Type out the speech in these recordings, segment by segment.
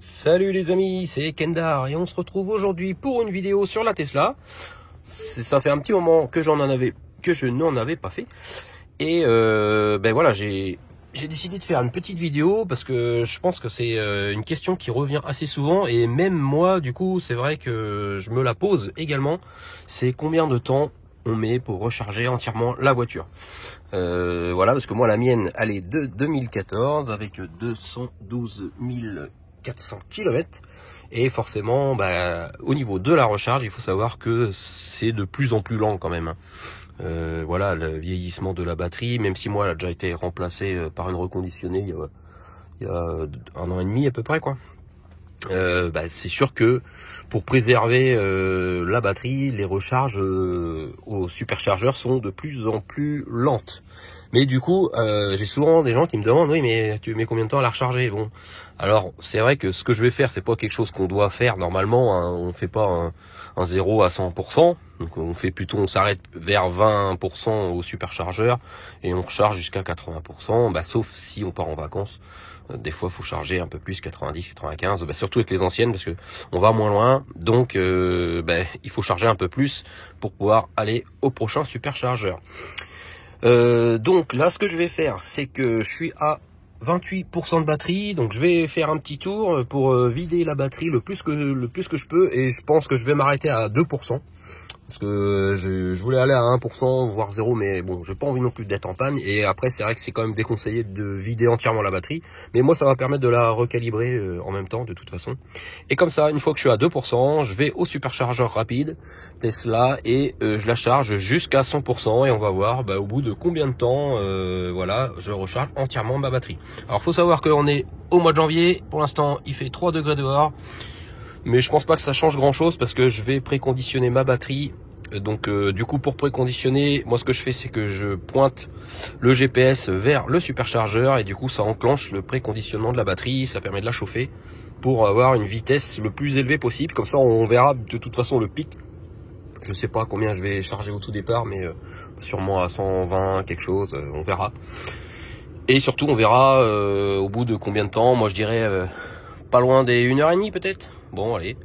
Salut les amis, c'est Kendar et on se retrouve aujourd'hui pour une vidéo sur la Tesla. Ça fait un petit moment que je n'en avais pas fait. Et ben voilà, j'ai décidé de faire une petite vidéo parce que je pense que c'est une question qui revient assez souvent et même moi du coup c'est vrai que je me la pose également. C'est combien de temps on met pour recharger entièrement la voiture. Voilà, parce que moi la mienne elle est de 2014 avec 212 400 km et forcément au niveau de la recharge il faut savoir que c'est de plus en plus lent quand même. Voilà, le vieillissement de la batterie, même si moi elle a déjà été remplacée par une reconditionnée il y a 1 an et demi à peu près quoi. C'est sûr que pour préserver la batterie, les recharges au superchargeur sont de plus en plus lentes. Mais du coup, j'ai souvent des gens qui me demandent, oui, mais tu mets combien de temps à la recharger? Bon, alors c'est vrai que ce que je vais faire, c'est pas quelque chose qu'on doit faire normalement. Hein, on fait pas un 0 à 100%. Donc on fait plutôt, on s'arrête vers 20% au superchargeur et on recharge jusqu'à 80%. Sauf si on part en vacances. Des fois, faut charger un peu plus, 90, 95. Surtout avec les anciennes, parce que on va moins loin. Donc, il faut charger un peu plus pour pouvoir aller au prochain superchargeur. Donc là, ce que je vais faire, c'est que je suis à 28% de batterie, donc je vais faire un petit tour pour vider la batterie le plus que je peux, et je pense que je vais m'arrêter à 2%. Parce que je voulais aller à 1%, voire 0, mais bon, j'ai pas envie non plus d'être en panne. Et après, c'est vrai que c'est quand même déconseillé de vider entièrement la batterie. Mais moi, ça va permettre de la recalibrer en même temps, de toute façon. Et comme ça, une fois que je suis à 2%, je vais au superchargeur rapide Tesla et je la charge jusqu'à 100%. Et on va voir au bout de combien de temps, voilà, je recharge entièrement ma batterie. Alors, faut savoir qu'on est au mois de janvier. Pour l'instant, il fait 3 degrés dehors. Mais je pense pas que ça change grand chose parce que je vais préconditionner ma batterie. Donc du coup pour préconditionner, moi ce que je fais c'est que je pointe le GPS vers le superchargeur et du coup ça enclenche le préconditionnement de la batterie, ça permet de la chauffer pour avoir une vitesse le plus élevée possible. Comme ça on verra de toute façon le pic. Je sais pas combien je vais charger au tout départ, mais sûrement à 120 quelque chose, on verra. Et surtout on verra au bout de combien de temps. Moi je dirais pas loin des 1h30 peut-être. Bon allez,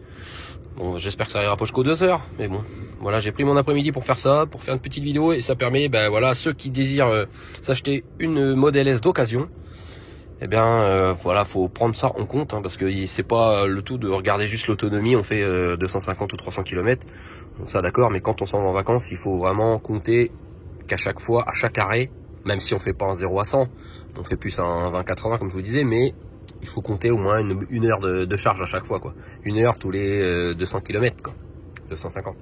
bon, j'espère que ça ira pas jusqu'aux 2 heures, mais bon, voilà, j'ai pris mon après-midi pour faire ça, pour faire une petite vidéo, et ça permet, voilà, ceux qui désirent s'acheter une Model S d'occasion, voilà, faut prendre ça en compte, hein, parce que c'est pas le tout de regarder juste l'autonomie, on fait 250 ou 300 km, donc ça d'accord, mais quand on s'en va en vacances, il faut vraiment compter qu'à chaque fois, à chaque arrêt, même si on fait pas un 0 à 100, on fait plus un 20-80 comme je vous disais, mais il faut compter au moins une heure de charge à chaque fois, quoi. 1 heure tous les 200 km, quoi. 250.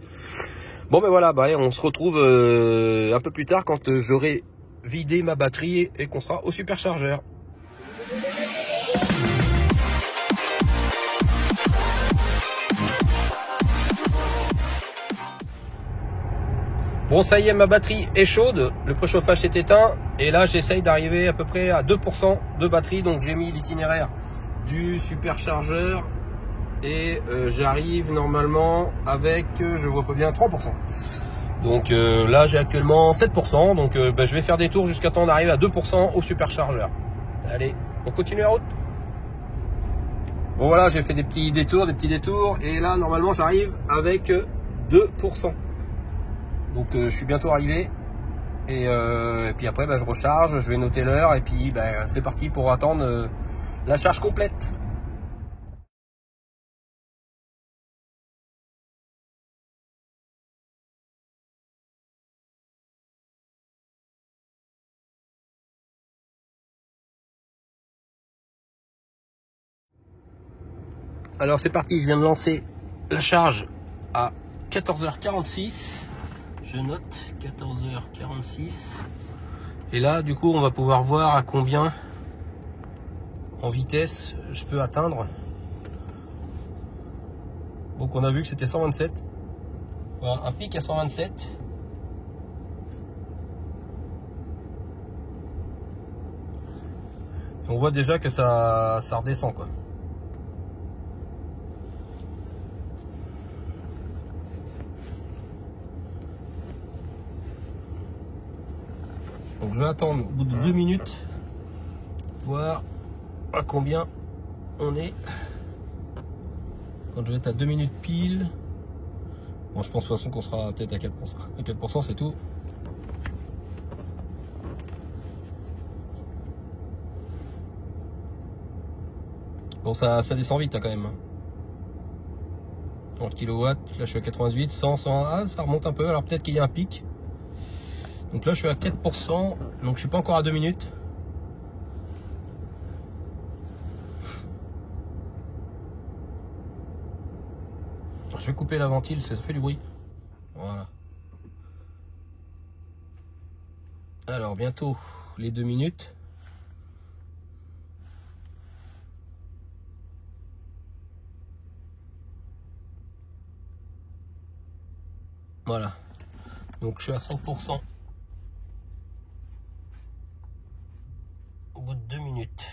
Bon, voilà, on se retrouve un peu plus tard quand j'aurai vidé ma batterie et qu'on sera au superchargeur. Bon, ça y est, ma batterie est chaude, le préchauffage s'est éteint et là j'essaye d'arriver à peu près à 2% de batterie, donc j'ai mis l'itinéraire du superchargeur et j'arrive normalement avec, je vois pas bien, 3%. Donc là j'ai actuellement 7%, donc je vais faire des tours jusqu'à temps d'arriver à 2% au superchargeur. Allez, on continue la route. Bon voilà, j'ai fait des petits détours et là normalement j'arrive avec 2%. Donc je suis bientôt arrivé et puis après je recharge, je vais noter l'heure et puis c'est parti pour attendre la charge complète. Alors c'est parti, je viens de lancer la charge à 14h46. Je note 14h46. Et là, du coup, on va pouvoir voir à combien en vitesse je peux atteindre. Donc on a vu que c'était 127. Voilà, un pic à 127. Et on voit déjà que ça redescend, quoi. Donc je vais attendre au bout de 2 minutes, voir à combien on est. Quand je vais être à 2 minutes pile. Bon, je pense de toute façon qu'on sera peut-être à 4%. À 4%, c'est tout. Bon, ça descend vite hein, quand même. En kilowatts, là je suis à 88, 100, 100, ah, ça remonte un peu, alors peut-être qu'il y a un pic. Donc là je suis à 4%, donc je suis pas encore à 2 minutes. Je vais couper la ventile, ça fait du bruit. Voilà. Alors bientôt les 2 minutes. Voilà. Donc je suis à 5% au bout de 2 minutes.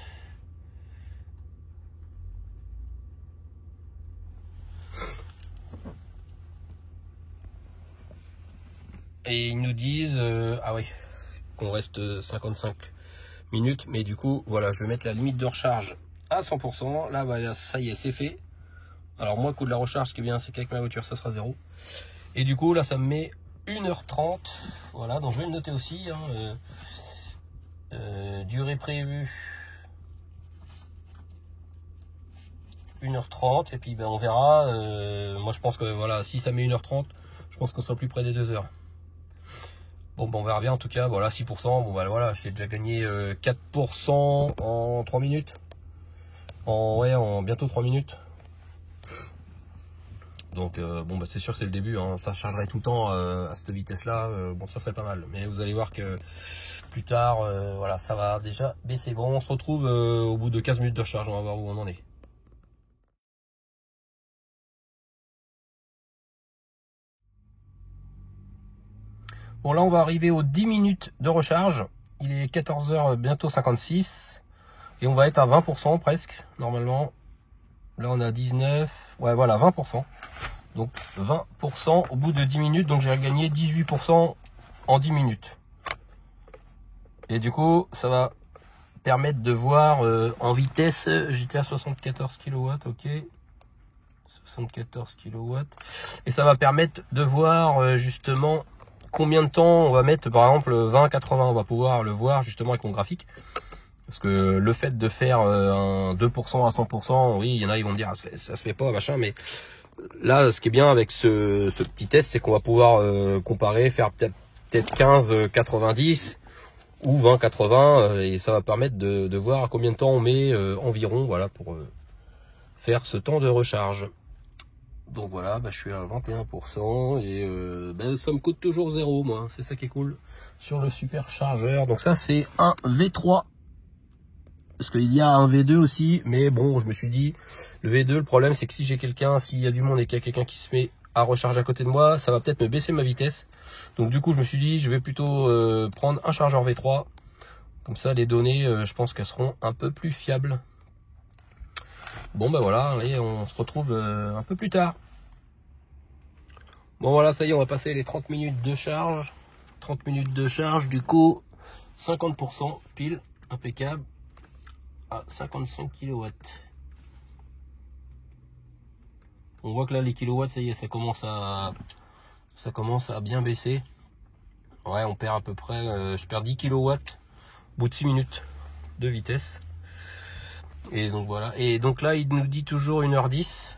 Et ils nous disent ah oui, qu'on reste 55 minutes, mais du coup voilà, je vais mettre la limite de recharge à 100%. Là bah, ça y est, c'est fait. Alors moi, coût de la recharge, ce qui est bien, c'est qu'avec ma voiture ça sera 0. Et du coup là ça me met 1h30. Voilà, donc je vais le noter aussi hein, durée prévue 1h30, et puis ben, on verra. Moi je pense que voilà, si ça met 1h30, je pense qu'on sera plus près des 2 heures. Bon, ben on verra bien. En tout cas voilà, 6%. Bon ben voilà, j'ai déjà gagné 4% en 3 minutes. En bientôt 3 minutes. Donc bon bah c'est sûr que c'est le début hein. Ça chargerait tout le temps à cette vitesse là, bon ça serait pas mal, mais vous allez voir que plus tard voilà, ça va déjà baisser. Bon, on se retrouve au bout de 15 minutes de recharge, on va voir où on en est. Bon là on va arriver aux 10 minutes de recharge, il est 14h bientôt 56 et on va être à 20% presque normalement. Là on est à 19, ouais voilà 20%. Donc 20% au bout de 10 minutes, donc j'ai gagné 18% en 10 minutes. Et du coup, ça va permettre de voir en vitesse, j'étais à 74 kW, ok. 74 kW. Et ça va permettre de voir justement combien de temps on va mettre, par exemple 20-80, on va pouvoir le voir justement avec mon graphique. Parce que le fait de faire un 2% à 100%, oui, il y en a, ils vont me dire, ah, ça se fait pas, machin, mais là, ce qui est bien avec ce petit test, c'est qu'on va pouvoir comparer, faire peut-être 15-90 ou 20-80, et ça va permettre de voir à combien de temps on met environ, voilà, pour faire ce temps de recharge. Donc voilà, bah, je suis à 21% et bah, ça me coûte toujours 0, moi, c'est ça qui est cool sur le superchargeur. Donc ça, c'est un V3. Parce qu'il y a un V2 aussi, mais bon, je me suis dit, le V2, le problème, c'est que si j'ai quelqu'un, s'il y a du monde et qu'il y a quelqu'un qui se met à recharger à côté de moi, ça va peut-être me baisser ma vitesse. Donc du coup, je me suis dit, je vais plutôt prendre un chargeur V3. Comme ça, les données, je pense qu'elles seront un peu plus fiables. Bon, ben voilà, allez, on se retrouve un peu plus tard. Bon, voilà, ça y est, on va passer les 30 minutes de charge. 30 minutes de charge, du coup, 50% pile, impeccable. À 55 kW. On voit que là les kilowatts, ça y est, ça commence à bien baisser. Ouais, on perd à peu près, je perds 10 kW au bout de 6 minutes de vitesse. Et donc voilà. Et donc là, il nous dit toujours 1h10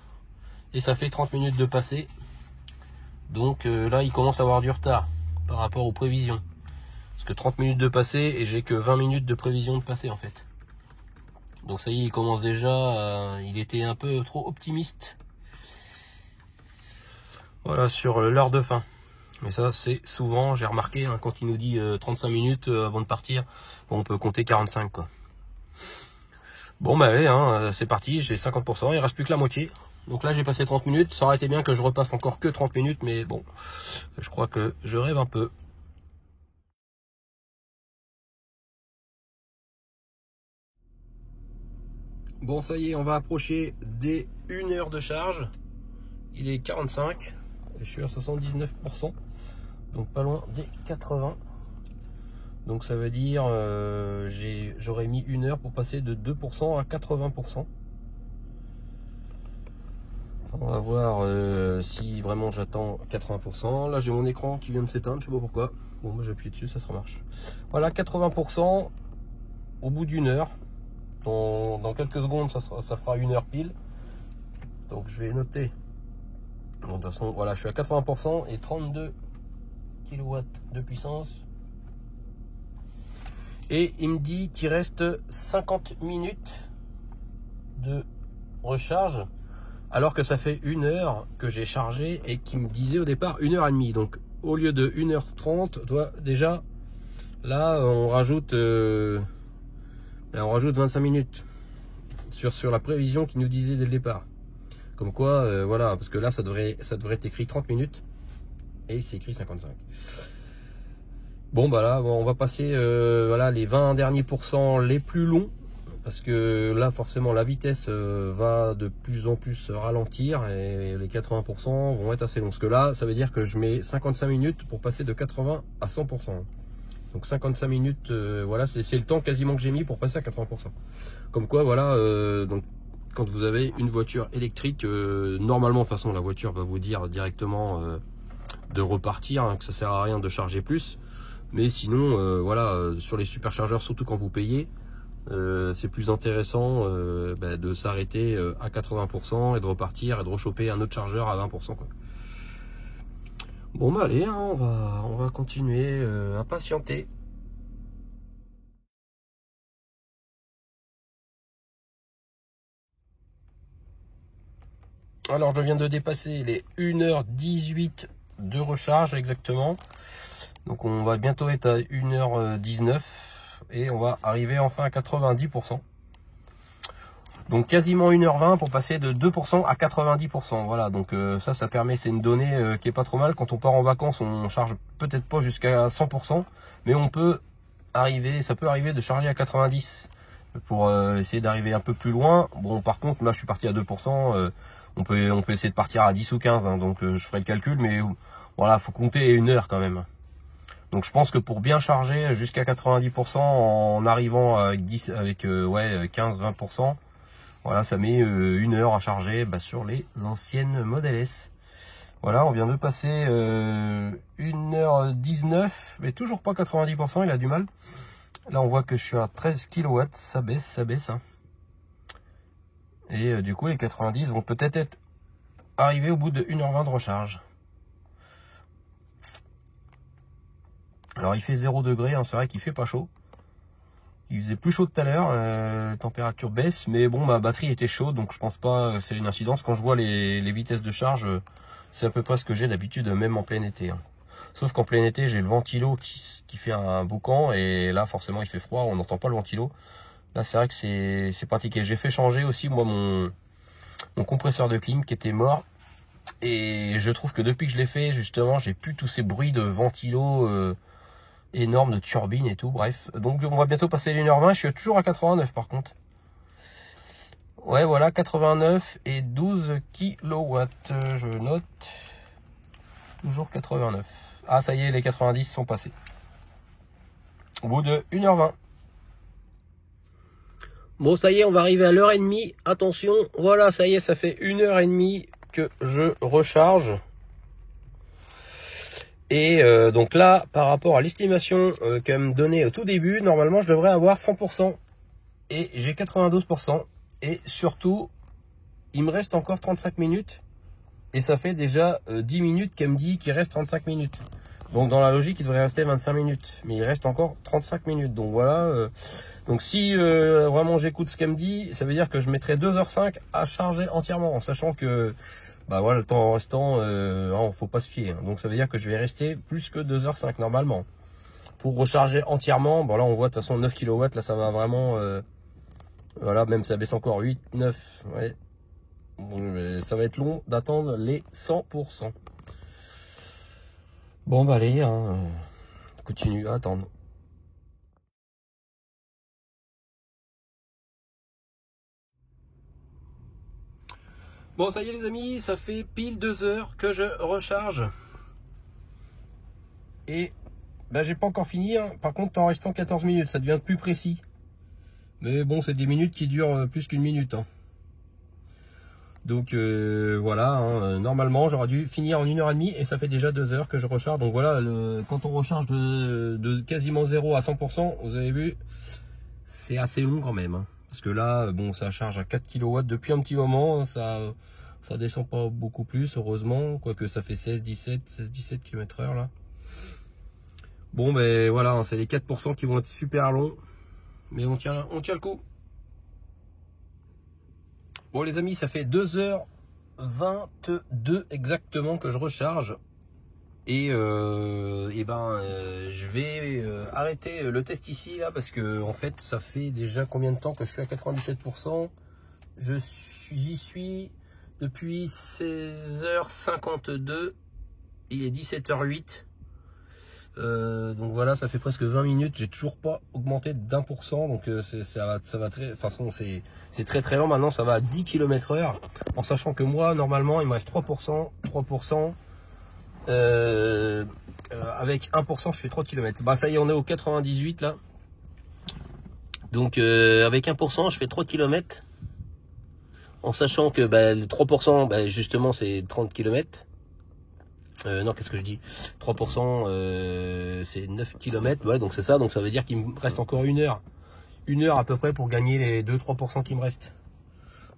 et ça fait 30 minutes de passer. Donc là, il commence à avoir du retard par rapport aux prévisions. Parce que 30 minutes de passer et j'ai que 20 minutes de prévision de passer en fait. Donc ça y est, il commence déjà, il était un peu trop optimiste. Voilà, sur l'heure de fin. Mais ça, c'est souvent, j'ai remarqué, hein, quand il nous dit 35 minutes avant de partir, bon, on peut compter 45, quoi. Bon, bah allez, hein, c'est parti, j'ai 50%, il reste plus que la moitié. Donc là, j'ai passé 30 minutes, ça aurait été bien que je repasse encore que 30 minutes, mais bon, je crois que je rêve un peu. Bon, ça y est, on va approcher des 1 heure de charge. Il est 45, et je suis à 79%, donc pas loin des 80. Donc ça veut dire j'aurais mis 1 heure pour passer de 2% à 80%. On va voir si vraiment j'attends 80%. Là j'ai mon écran qui vient de s'éteindre, je sais pas pourquoi. Bon, moi j'appuie dessus, ça se remarche. Voilà, 80% au bout d'une heure. Dans quelques secondes, ça fera une heure pile. Donc je vais noter. Bon, de toute façon, voilà, je suis à 80% et 32 kW de puissance. Et il me dit qu'il reste 50 minutes de recharge. Alors que ça fait une heure que j'ai chargé et qui me disait au départ 1h30. Donc au lieu de 1h30, déjà là on rajoute 25 minutes sur la prévision qui nous disait dès le départ. Comme quoi, voilà, parce que là ça devrait être écrit 30 minutes et c'est écrit 55. Bon bah là on va passer voilà, les 20 derniers pourcents les plus longs. Parce que là, forcément, la vitesse va de plus en plus ralentir et les 80% vont être assez longs. Parce que là, ça veut dire que je mets 55 minutes pour passer de 80 à 100%. Donc 55 minutes, voilà, c'est le temps quasiment que j'ai mis pour passer à 80%. Comme quoi, voilà, donc quand vous avez une voiture électrique, normalement, de toute façon, la voiture va vous dire directement de repartir, hein, que ça sert à rien de charger plus. Mais sinon, voilà, sur les superchargeurs, surtout quand vous payez, c'est plus intéressant de s'arrêter à 80% et de repartir et de rechoper un autre chargeur à 20%, quoi. Bon bah allez, hein, on va continuer à patienter. Alors je viens de dépasser les 1h18 de recharge exactement. Donc on va bientôt être à 1h19 et on va arriver enfin à 90%. Donc quasiment 1h20 pour passer de 2% à 90%. Voilà, donc ça permet, c'est une donnée qui est pas trop mal. Quand on part en vacances, on charge peut-être pas jusqu'à 100%, mais on peut arriver, ça peut arriver de charger à 90% pour essayer d'arriver un peu plus loin. Bon, par contre, là je suis parti à 2%, on peut essayer de partir à 10 ou 15, hein, donc je ferai le calcul, mais voilà, faut compter une heure quand même. Donc je pense que pour bien charger jusqu'à 90% en arrivant avec 15-20%, voilà, ça met une heure à charger sur les anciennes Model S. Voilà, on vient de passer 1h19, mais toujours pas 90%, il a du mal. Là, on voit que je suis à 13 kW, ça baisse. Hein. Et du coup, les 90 vont peut-être être arrivés au bout de 1h20 de recharge. Alors, il fait 0 degré, hein, c'est vrai qu'il fait pas chaud. Il faisait plus chaud tout à l'heure, température baisse, mais bon, ma batterie était chaude, donc je pense pas que c'est une incidence. Quand je vois les vitesses de charge, c'est à peu près ce que j'ai d'habitude, même en plein été. Hein. Sauf qu'en plein été, j'ai le ventilo qui fait un boucan, et là, forcément, il fait froid, on n'entend pas le ventilo. Là, c'est vrai que c'est pratique. Et j'ai fait changer aussi, moi, mon compresseur de clim qui était mort. Et je trouve que depuis que je l'ai fait, justement, j'ai plus tous ces bruits de ventilo énormes, de turbine et tout. Bref, donc on va bientôt passer les 1h20. Je suis toujours à 89 par contre. Ouais, voilà, 89 et 12 kW. Je note. Toujours 89. Ah, ça y est, les 90 sont passés. Au bout de 1h20. Bon, ça y est, on va arriver à l'heure et demie. Attention, voilà, ça y est, ça fait 1h30 que je recharge. Et donc là, par rapport à l'estimation qu'elle me donnait au tout début, normalement, je devrais avoir 100%. Et j'ai 92%. Et surtout, il me reste encore 35 minutes. Et ça fait déjà 10 minutes qu'elle me dit qu'il reste 35 minutes. Donc dans la logique, il devrait rester 25 minutes. Mais il reste encore 35 minutes. Donc voilà. Donc si vraiment j'écoute ce qu'elle me dit, ça veut dire que je mettrai 2h05 à charger entièrement. En sachant que bah voilà, le temps restant, faut pas se fier. Hein. Donc ça veut dire que je vais rester plus que 2h05 normalement. Pour recharger entièrement, bon là on voit de toute façon 9 kW, là ça va vraiment... voilà, même ça baisse encore 8, 9, ouais. Bon, ça va être long d'attendre les 100%. Bon bah allez, hein, continue à attendre. Bon ça y est les amis, ça fait pile 2 heures que je recharge. Et bah, j'ai pas encore fini, hein. Par contre en restant 14 minutes, ça devient plus précis. Mais bon, c'est des minutes qui durent plus qu'une minute. Hein. Donc voilà, hein, normalement j'aurais dû finir en 1h30 et ça fait déjà 2 heures que je recharge. Donc voilà, quand on recharge de quasiment 0 à 100%, vous avez vu, c'est assez long quand même. Hein. Parce que là, bon, ça charge à 4 kW depuis un petit moment, ça descend pas beaucoup plus, heureusement, quoique ça fait 16-17 km/h là. Bon ben voilà, hein, c'est les 4% qui vont être super longs, mais on tient le coup. Bon les amis, ça fait 2h22 exactement que je recharge. Et je vais arrêter le test ici là parce que en fait ça fait déjà combien de temps que je suis à 97%. J'y suis depuis 16h52. Il est 17h08. Donc voilà, ça fait presque 20 minutes. J'ai toujours pas augmenté d'1%. Donc ça va très. De toute façon, c'est très très lent. Maintenant, ça va à 10 km/h. En sachant que moi, normalement, il me reste 3%. 3%. Avec 1%, je fais 3 km. Bah ça y est, on est au 98 là. Donc avec 1%, je fais 3 km. En sachant que le 3%, justement, c'est 30 km. Non, qu'est-ce que je dis? 3%, c'est 9 km. Ouais, donc c'est ça. Donc ça veut dire qu'il me reste encore 1 heure. 1 heure à peu près pour gagner les 2-3% qui me restent.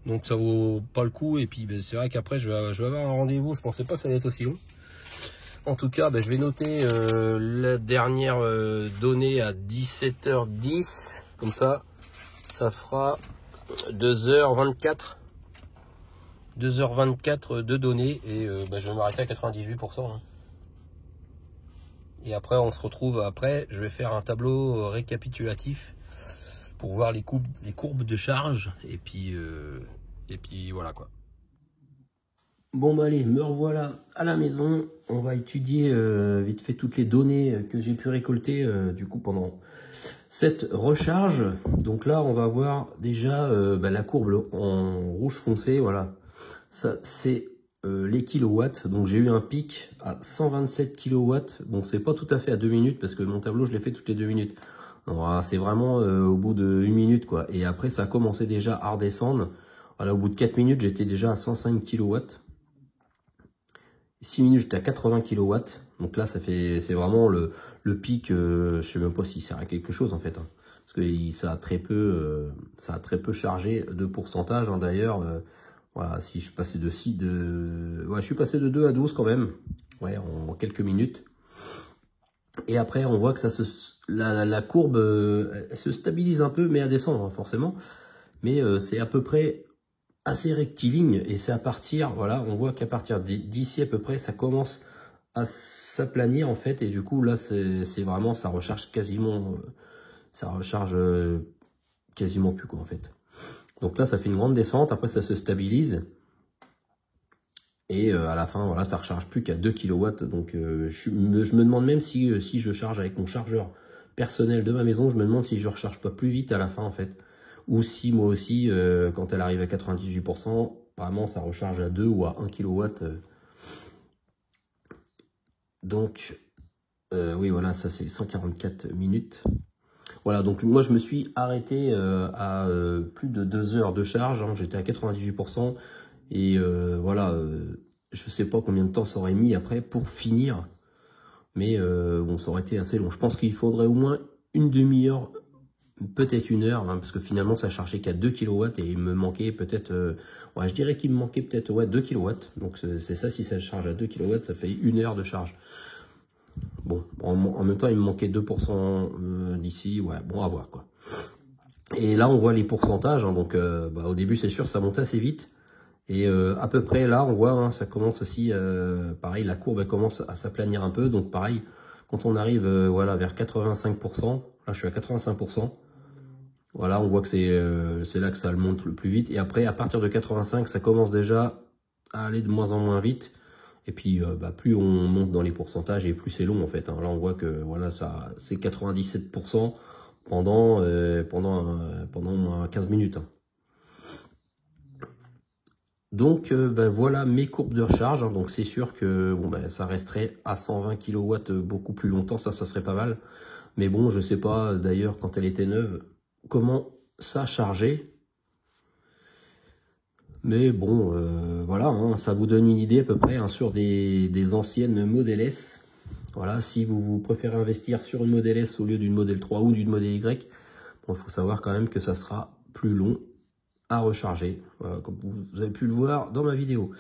Donc ça vaut pas le coup. Et puis c'est vrai qu'après, je vais avoir un rendez-vous. Je pensais pas que ça allait être aussi long. En tout cas, je vais noter la dernière donnée à 17h10. Comme ça fera 2h24. 2h24 de données. Et je vais m'arrêter à 98%. Hein. Et après, on se retrouve après. Je vais faire un tableau récapitulatif pour voir les courbes de charge. Et puis voilà quoi. Bon allez, me revoilà à la maison. On va étudier vite fait toutes les données que j'ai pu récolter du coup pendant cette recharge. Donc là, on va voir déjà la courbe en rouge foncé. Voilà, ça c'est les kilowatts. Donc j'ai eu un pic à 127 kilowatts. Bon, c'est pas tout à fait à 2 minutes parce que mon tableau je l'ai fait toutes les 2 minutes. C'est vraiment au bout de 1 minute quoi. Et après ça a commencé déjà à redescendre. Voilà, au bout de 4 minutes, j'étais déjà à 105 kilowatts. 6 minutes, j'étais à 80 kW. Donc là, c'est vraiment le pic. Je sais même pas s'il sert à quelque chose en fait. Hein, parce que ça a très peu chargé de pourcentage. Hein, d'ailleurs, voilà, si je passais je suis passé de 2 à 12 quand même. Ouais, en quelques minutes. Et après, on voit que la courbe elle se stabilise un peu, mais à descendre hein, forcément. Mais c'est à peu près assez rectiligne et c'est à partir, voilà, on voit qu'à partir d'ici à peu près, ça commence à s'aplanir en fait et du coup là c'est vraiment, ça recharge quasiment plus quoi en fait. Donc là ça fait une grande descente, après ça se stabilise et à la fin voilà, ça recharge plus qu'à 2 kW. Donc je me demande même si je charge avec mon chargeur personnel de ma maison, je me demande si je recharge pas plus vite à la fin en fait. Ou si moi aussi, quand elle arrive à 98%, vraiment ça recharge à 2 ou à 1 kW. Donc, oui voilà, ça c'est 144 minutes. Voilà, donc moi je me suis arrêté à plus de 2 heures de charge. Hein, j'étais à 98%. Et voilà, je sais pas combien de temps ça aurait mis après pour finir. Mais bon, ça aurait été assez long. Je pense qu'il faudrait au moins une demi-heure. Peut-être 1 heure, hein, parce que finalement ça chargeait qu'à 2 kW et il me manquait peut-être, je dirais qu'il me manquait peut-être 2 kW. Donc c'est ça, si ça charge à 2 kW, ça fait 1 heure de charge. Bon, en même temps il me manquait 2% d'ici, ouais, bon à voir quoi. Et là on voit les pourcentages, hein, donc au début c'est sûr ça monte assez vite. Et à peu près là on voit, hein, ça commence aussi, pareil, la courbe elle commence à s'aplanir un peu. Donc pareil, quand on arrive voilà, vers 85%, là je suis à 85%. Voilà, on voit que c'est là que ça le monte le plus vite. Et après, à partir de 85, ça commence déjà à aller de moins en moins vite. Et puis, plus on monte dans les pourcentages et plus c'est long en fait. Hein. Là, on voit que voilà, ça c'est 97% pendant 15 minutes. Hein. Donc, voilà mes courbes de recharge. Hein. Donc, c'est sûr que bon, ça resterait à 120 kW beaucoup plus longtemps. Ça serait pas mal. Mais bon, je sais pas d'ailleurs quand elle était neuve comment ça chargeait. Mais bon, voilà, hein, ça vous donne une idée à peu près hein, sur des anciennes Model S. Voilà, si vous préférez investir sur une Model S au lieu d'une Model 3 ou d'une Model Y, bon, il faut savoir quand même que ça sera plus long à recharger, voilà, comme vous avez pu le voir dans ma vidéo.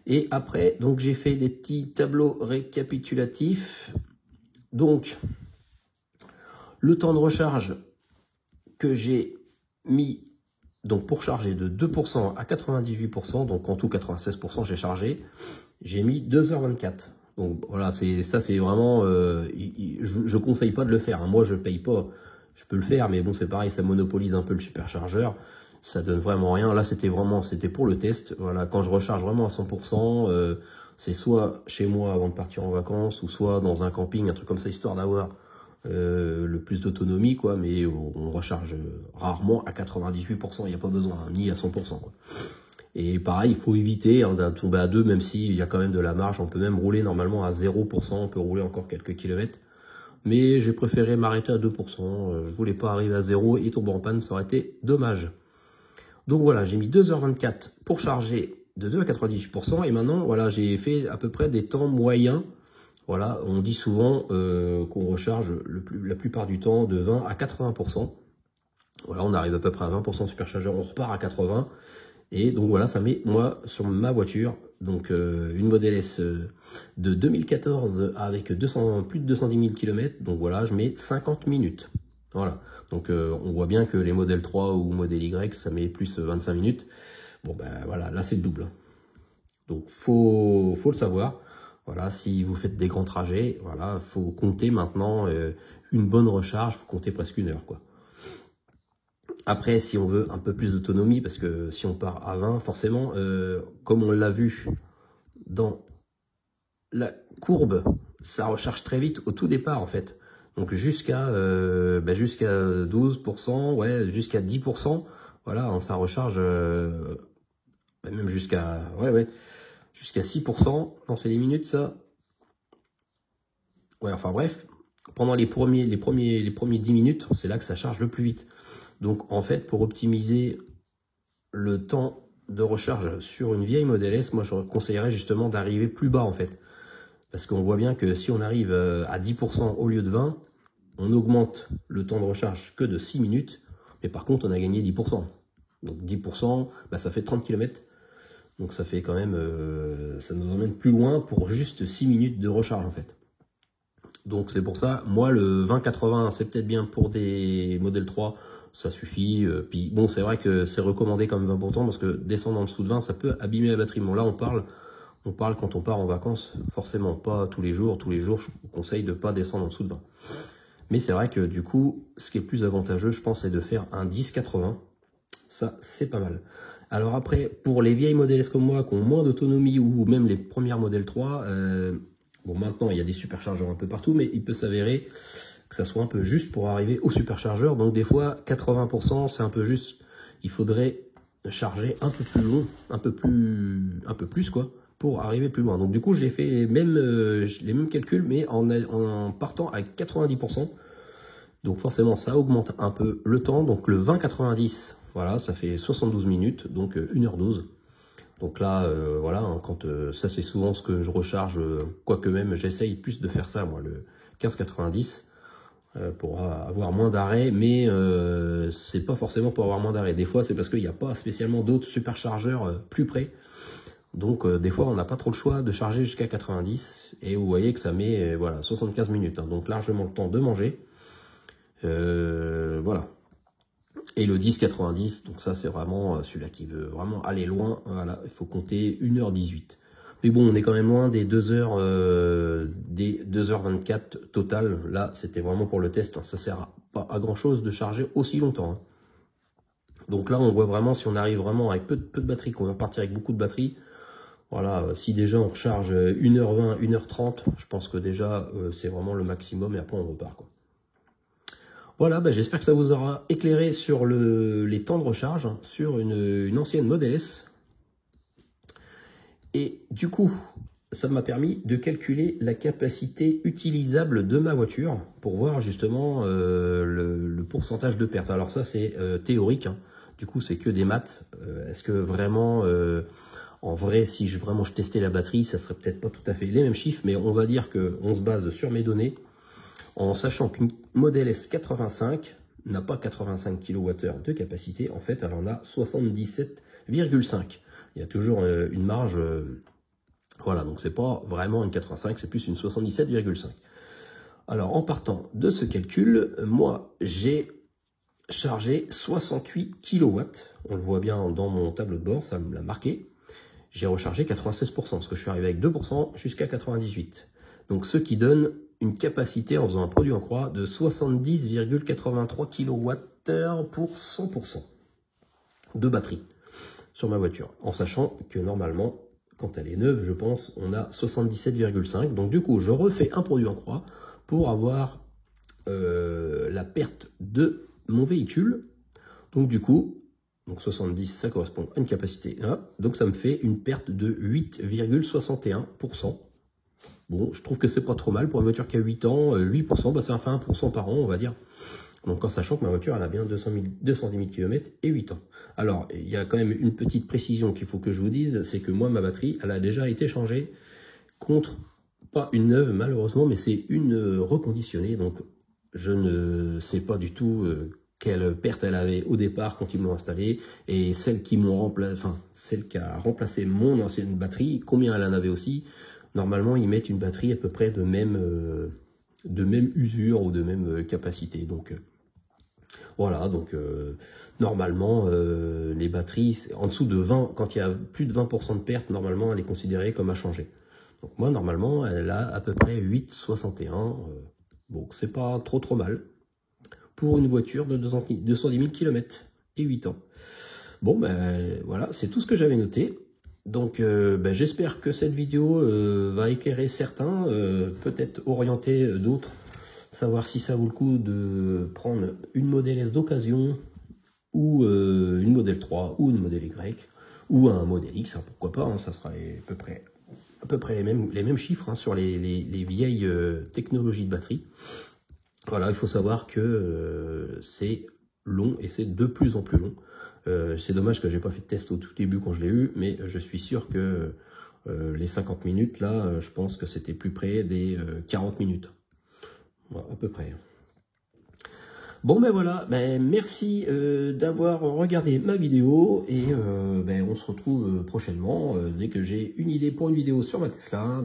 Et après, donc j'ai fait des petits tableaux récapitulatifs. Donc, le temps de recharge que j'ai mis donc pour charger de 2% à 98%, donc en tout 96% j'ai chargé, j'ai mis 2h24. Donc voilà, ça c'est vraiment, je conseille pas de le faire. Hein. Moi je paye pas, je peux le faire, mais bon c'est pareil, ça monopolise un peu le superchargeur. Ça donne vraiment rien. Là c'était pour le test. Voilà, quand je recharge vraiment à 100%, c'est soit chez moi avant de partir en vacances, ou soit dans un camping, un truc comme ça, histoire d'avoir le plus d'autonomie, quoi. Mais on recharge rarement à 98%. Il n'y a pas besoin, hein, ni à 100%, quoi. Et pareil, il faut éviter hein, de tomber à 2, même s'il y a quand même de la marge. On peut même rouler normalement à 0%, on peut rouler encore quelques kilomètres. Mais j'ai préféré m'arrêter à 2%. Je voulais pas arriver à 0 et tomber en panne, ça aurait été dommage. Donc voilà, j'ai mis 2h24 pour charger de 2 à 98%. Et maintenant, voilà, j'ai fait à peu près des temps moyens. Voilà, on dit souvent qu'on recharge la plupart du temps de 20 à 80%. Voilà, on arrive à peu près à 20% de superchargeur, on repart à 80%. Et donc voilà, ça met, moi, sur ma voiture, donc une Model S de 2014 avec plus de 210 000 km. Donc voilà, je mets 50 minutes. Voilà, donc on voit bien que les Model 3 ou Model Y, ça met plus 25 minutes. Bon ben voilà, là c'est le double. Donc faut le savoir. Voilà, si vous faites des grands trajets, voilà, faut compter maintenant une bonne recharge, faut compter presque 1 heure, quoi. Après, si on veut un peu plus d'autonomie, parce que si on part à 20, forcément, comme on l'a vu dans la courbe, ça recharge très vite au tout départ, en fait. Donc jusqu'à 12%, ouais, jusqu'à 10%, voilà, hein, ça recharge, même jusqu'à jusqu'à 6%. Non, c'est les minutes, ça. Ouais, enfin bref, pendant les premiers 10 minutes, c'est là que ça charge le plus vite. Donc en fait, pour optimiser le temps de recharge sur une vieille Model S, moi je conseillerais justement d'arriver plus bas en fait. Parce qu'on voit bien que si on arrive à 10% au lieu de 20, on augmente le temps de recharge que de 6 minutes, mais par contre on a gagné 10%. Donc 10%, bah, ça fait 30 km. Donc ça fait quand même, ça nous emmène plus loin pour juste 6 minutes de recharge en fait. Donc c'est pour ça, moi le 20-80 c'est peut-être bien pour des Model 3, ça suffit. Puis bon, c'est vrai que c'est recommandé comme 20% parce que descendre en dessous de 20, ça peut abîmer la batterie. Bon là on parle quand on part en vacances, forcément pas tous les jours. Tous les jours, je vous conseille de ne pas descendre en dessous de 20. Mais c'est vrai que du coup, ce qui est plus avantageux, je pense, c'est de faire un 10-80. Ça, c'est pas mal. Alors après, pour les vieilles Model S comme moi, qui ont moins d'autonomie, ou même les premières Model 3, bon maintenant, il y a des superchargeurs un peu partout, mais il peut s'avérer que ça soit un peu juste pour arriver au superchargeur. Donc des fois, 80%, c'est un peu juste. Il faudrait charger un peu plus long, un peu plus quoi, pour arriver plus loin. Donc du coup, j'ai fait les mêmes calculs, mais en partant à 90%. Donc forcément, ça augmente un peu le temps. Donc le 20-90, voilà, ça fait 72 minutes, donc 1h12. Donc là, voilà, hein, ça c'est souvent ce que je recharge, quoique même j'essaye plus de faire ça, moi, le 15-90, pour avoir moins d'arrêt, mais c'est pas forcément pour avoir moins d'arrêt. Des fois, c'est parce qu'il n'y a pas spécialement d'autres superchargeurs plus près. Donc des fois, on n'a pas trop le choix de charger jusqu'à 90, et vous voyez que ça met voilà, 75 minutes, hein, donc largement le temps de manger. Voilà. Et le 10-90, donc ça c'est vraiment celui-là qui veut vraiment aller loin. Voilà, il faut compter 1h18. Mais bon, on est quand même loin des 2h24 total. Là, c'était vraiment pour le test. Ça sert pas à grand chose de charger aussi longtemps. Hein. Donc là, on voit vraiment si on arrive vraiment avec peu de batterie, qu'on va partir avec beaucoup de batterie. Voilà, si déjà on recharge 1h20, 1h30, je pense que déjà c'est vraiment le maximum et après on repart, quoi. Voilà, bah, j'espère que ça vous aura éclairé sur les temps de recharge sur une ancienne Model S. Et du coup, ça m'a permis de calculer la capacité utilisable de ma voiture pour voir justement le pourcentage de perte. Alors ça, c'est théorique, hein. Du coup, c'est que des maths. Est-ce que vraiment, en vrai, si je testais la batterie, ça serait peut-être pas tout à fait les mêmes chiffres, mais on va dire qu'on se base sur mes données, en sachant qu'une Model S 85 n'a pas 85 kWh de capacité. En fait, elle en a 77,5. Il y a toujours une marge... voilà, donc c'est pas vraiment une 85, c'est plus une 77,5. Alors, en partant de ce calcul, moi, j'ai chargé 68 kW. On le voit bien dans mon tableau de bord, ça me l'a marqué. J'ai rechargé 96%, parce que je suis arrivé avec 2% jusqu'à 98. Donc, ce qui donne une capacité, en faisant un produit en croix, de 70,83 kWh pour 100% de batterie sur ma voiture. En sachant que normalement, quand elle est neuve, je pense, on a 77,5. Donc du coup, je refais un produit en croix pour avoir la perte de mon véhicule. Donc du coup, 70, ça correspond à une capacité 1. Donc ça me fait une perte de 8,61%. Bon, je trouve que c'est pas trop mal pour une voiture qui a 8 ans. 8%, bah, ça fait 1% par an, on va dire. Donc en sachant que ma voiture, elle a bien 210 000 km et 8 ans. Alors, il y a quand même une petite précision qu'il faut que je vous dise, c'est que moi, ma batterie, elle a déjà été changée contre, pas une neuve malheureusement, mais c'est une reconditionnée. Donc je ne sais pas du tout quelle perte elle avait au départ quand ils m'ont installée, et celle qui a remplacé mon ancienne batterie, combien elle en avait aussi. Normalement, ils mettent une batterie à peu près de même usure ou de même capacité. Donc voilà, donc normalement, les batteries, en dessous de 20, quand il y a plus de 20% de perte, normalement, elle est considérée comme à changer. Donc moi, normalement, elle a à peu près 8,61. Bon, c'est pas trop mal pour une voiture de 210 000 km et 8 ans. Bon, ben voilà, c'est tout ce que j'avais noté. Donc j'espère que cette vidéo va éclairer certains, peut-être orienter d'autres, savoir si ça vaut le coup de prendre une Model S d'occasion, ou une Model 3, ou une Model Y, ou un Model X, hein, pourquoi pas, hein, ça sera à peu près les mêmes chiffres, hein, sur les vieilles technologies de batterie. Voilà, il faut savoir que c'est long, et c'est de plus en plus long. C'est dommage que j'ai pas fait de test au tout début quand je l'ai eu, mais je suis sûr que les 50 minutes, là, je pense que c'était plus près des 40 minutes. Voilà, à peu près. Bon ben voilà, merci d'avoir regardé ma vidéo, et on se retrouve prochainement. Dès que j'ai une idée pour une vidéo sur ma Tesla,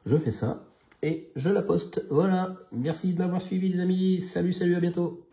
je fais ça et je la poste. Voilà, merci de m'avoir suivi les amis, salut, à bientôt.